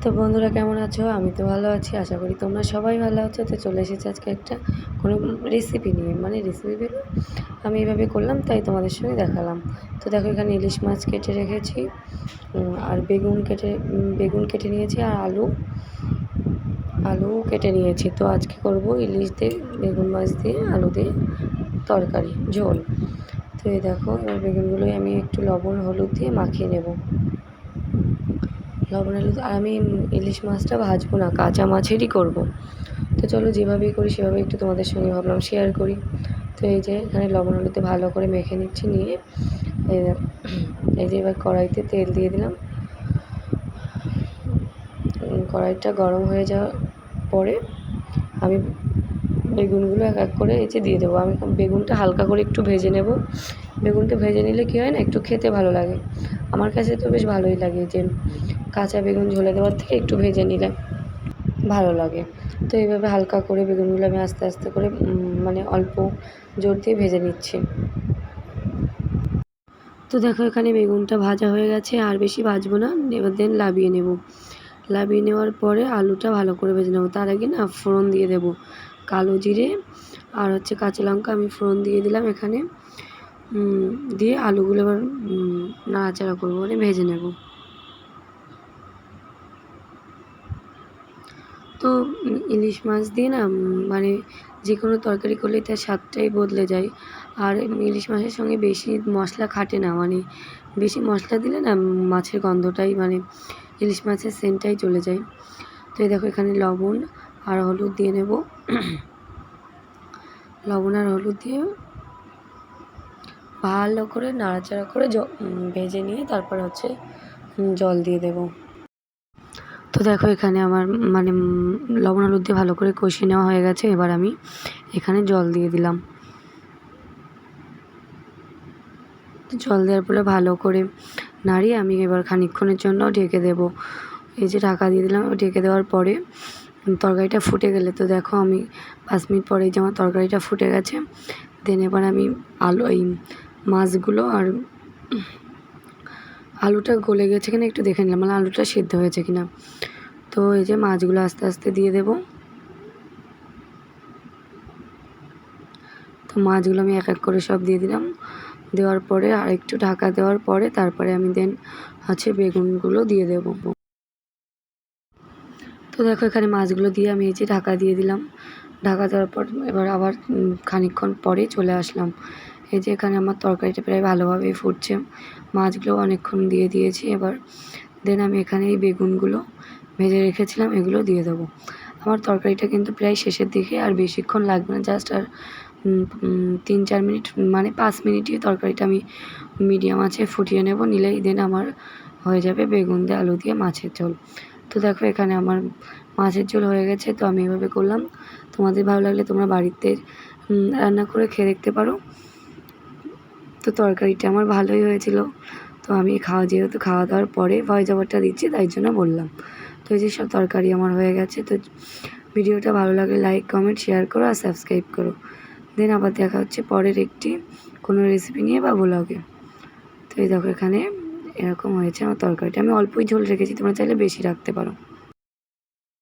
তো বন্ধুরা কেমন আছো? আমি তো ভালো আছি, আশা করি তোমরা সবাই ভালো আছো। তো চলে এসেছি আজকে একটা কোনো রেসিপি নিয়ে, রেসিপি বেরো আমি এভাবে করলাম তাই তোমাদের সঙ্গে দেখালাম। তো দেখো এখানে ইলিশ মাছ কেটে রেখেছি, আর বেগুন কেটে নিয়েছি, আর আলু কেটে নিয়েছি। তো আজকে করব ইলিশ দিয়ে বেগুন মাছ দিয়ে আলু দিয়ে তরকারি ঝোল। তো এই দেখো এবার বেগুনগুলোই আমি একটু লবণ হলুদ দিয়ে মাখিয়ে নেব। লবণ হলুদ, আর আমি ইলিশ মাছটা ভাজবো না, কাঁচা মাছেরই করব। তো চলো যেভাবেই করি সেভাবে একটু তোমাদের সঙ্গে ভাবলাম শেয়ার করি। তো এই যে এখানে লবণ হলুদে ভালো করে মেখে নিচ্ছি, নিয়ে এই যে এবার কড়াইতে তেল দিয়ে দিলাম। কড়াইটা গরম হয়ে যাওয়ার পরে আমি বেগুনগুলো এক এক করে এই যে দিয়ে দেবো। আমি বেগুনটা হালকা করে একটু ভেজে নেব। বেগুনটা ভেজে নিলে কী হয় না, একটু খেতে ভালো লাগে। আমার কাছে তো বেশ ভালোই লাগে যে কাঁচা বেগুন ঝোলে দেওয়ার থেকে একটু ভেজে নিলে ভালো লাগে। তো এইভাবে হালকা করে বেগুনগুলো আমি আস্তে আস্তে করে অল্প জোর দিয়ে ভেজে নিচ্ছি। তো দেখো এখানে বেগুনটা ভাজা হয়ে গেছে, আর বেশি ভাজবো না, এবার দেন লাবিয়ে নেব। লাবিয়ে নেওয়ার পরে আলুটা ভালো করে ভেজে নেব। তার আগে না ফোড়ন দিয়ে দেব, কালো জিরে আর কাঁচা লঙ্কা আমি ফোড়ন দিয়ে দিলাম এখানে। দিয়ে আলুগুলো এবার নাড়াচাড়া করবো, ভেজে নেব। তো ইলিশ মাছ দিয়ে না যে কোনো তরকারি করলে তার স্বাদটাই বদলে যায়। আর ইলিশ মাছের সঙ্গে বেশি মশলা খাটে না, বেশি মশলা দিলে না মাছের গন্ধটাই ইলিশ মাছের সেন্টটাই চলে যায়। তো এই দেখো এখানে লবণ আর হলুদ দিয়ে নেব। লবণ আর হলুদ দিয়ে ভালো করে নাড়াচাড়া করে ভেজে নিয়ে তারপর জল দিয়ে দেব। তো দেখো এখানে আমার লবণ হলুদ দিয়ে ভালো করে কষিয়ে নেওয়া হয়ে গেছে। এবার আমি এখানে জল দিয়ে দিলাম। জল দেওয়ার পরে ভালো করে নাড়িয়ে আমি এবার খানিকক্ষণের জন্য ঢেকে দেব। এই যে ঢাকা দিয়ে দিলাম। ঢেকে দেওয়ার পরে তরকারিটা ফুটে গেলে, তো দেখো আমি 5 মিনিট পরেই যে আমার তরকারিটা ফুটে গেছে। দেন এবার আমি এই মাছগুলো আর আলুটা গলে গেছে কিনা একটু দেখে নিলাম, আলুটা সিদ্ধ হয়েছে কিনা। তো এই যে মাছগুলো আস্তে আস্তে দিয়ে দেব। তো মাছগুলো আমি এক এক করে সব দিয়ে দিলাম। দেওয়ার পরে আর একটু ঢাকা দেওয়ার পরে তারপরে আমি দেন বেগুনগুলো দিয়ে দেব। তো দেখো এখানে মাছগুলো দিয়ে আমি এই যে ঢাকা দিয়ে দিলাম। ঢাকা দেওয়ার পর এবার আবার খানিকক্ষণ পরে চলে আসলাম। এই যে এখানে আমার তরকারিটা প্রায় ভালোভাবেই ফুটছে, মাছগুলো অনেকক্ষণ দিয়ে দিয়েছি। এবার দেন আমি এখানে এই বেগুনগুলো ভেজে রেখেছিলাম এগুলো দিয়ে দেবো। আমার তরকারিটা কিন্তু প্রায় শেষের দিকে, আর বেশিক্ষণ লাগবে না, জাস্ট আর 3-4 মিনিট 5 মিনিটই তরকারিটা আমি মিডিয়াম আঁচে ফুটিয়ে নেব। নিলেই দেন আমার হয়ে যাবে বেগুন দিয়ে আলু দিয়ে মাছের ঝোল। তো দেখো এখানে আমার মাছের ঝোল হয়ে গেছে। তো আমি এভাবে করলাম। তোমাদের ভালো লাগলে তোমরা বাড়িতে রান্না করে খেয়ে দেখতে পারো। তো তরকারিটা আমার ভালোই হয়েছিল। তো আমি যেহেতু খাওয়া দাওয়ার পরে ভয়েস ওভারটা দিচ্ছি তাই জন্য বললাম। তো এই যে সব তরকারি আমার হয়ে গেছে। তো ভিডিওটা ভালো লাগলে লাইক কমেন্ট শেয়ার করো আর সাবস্ক্রাইব করো। দেন আবার দেখা হচ্ছে পরের একটি কোনো রেসিপি নিয়ে বা ব্লগে। তো এই দেখো এখানে এরকম হয়েছে আমার তরকারিটা। আমি অল্পই ঝোল রেখেছি, তোমরা চাইলে বেশি রাখতে পারো।